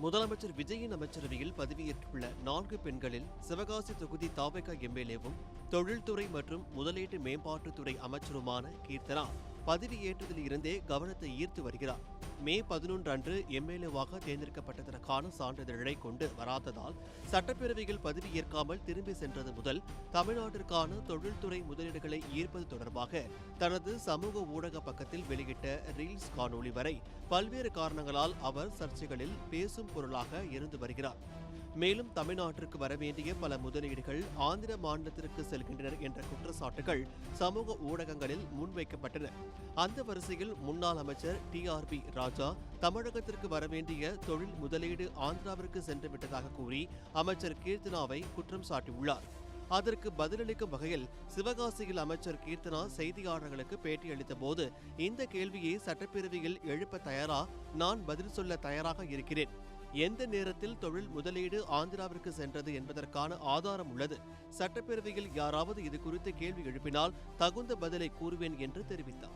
முதலமைச்சர் விஜயின் அமைச்சரவையில் பதவியேற்றுள்ள 4 பெண்களில் சிவகாசி தொகுதி தாவேகா எம்எல்ஏவும் தொழில்துறை மற்றும் முதலீட்டு மேம்பாட்டுத்துறை அமைச்சருமான கீர்த்தனா பதவியேற்றதில் இருந்தே கவனத்தை ஈர்த்து வருகிறார். மே 11 அன்று எம்எல்ஏவாக தேர்ந்தெடுக்கப்பட்டதற்கான சான்றிதழை கொண்டு வராததால் சட்டப்பேரவையில் பதவியேற்காமல் திரும்பி சென்றது முதல் தமிழ்நாட்டிற்கான தொழில்துறை முதலீடுகளை ஈர்ப்பது தொடர்பாக தனது சமூக ஊடக பக்கத்தில் வெளியிட்ட ரீல்ஸ் காணொளி வரை பல்வேறு காரணங்களால் அவர் சர்ச்சைகளில் பேசும் பொருளாக இருந்து வருகிறார். மேலும் தமிழ்நாட்டிற்கு வரவேண்டிய பல முதலீடுகள் ஆந்திர மாநிலத்திற்கு செல்கின்றனர் என்ற குற்றச்சாட்டுகள் சமூக ஊடகங்களில் முன்வைக்கப்பட்டன. அந்த வரிசையில் முன்னாள் அமைச்சர் டிஆர்பி ராஜா தமிழகத்திற்கு வரவேண்டிய தொழில் முதலீடு ஆந்திராவிற்கு சென்று விட்டதாக கூறி அமைச்சர் கீர்த்தனாவை குற்றம் சாட்டியுள்ளார். அதற்கு பதிலளிக்கும் வகையில் சிவகாசியில் அமைச்சர் கீர்த்தனா செய்தியாளர்களுக்கு பேட்டியளித்த போது இந்த கேள்வியை சட்டப்பேரவையில் எழுப்ப தயாரா, நான் பதில் சொல்ல தயாராக இருக்கிறேன். எந்த நேரத்தில் தொழில் முதலீடு ஆந்திராவிற்கு சென்றது என்பதற்கான ஆதாரம் உள்ளது. சட்டப்பேரவையில் யாராவது இது குறித்து கேள்வி எழுப்பினால் தகுந்த பதிலை கூறுவேன் என்று தெரிவித்தார்.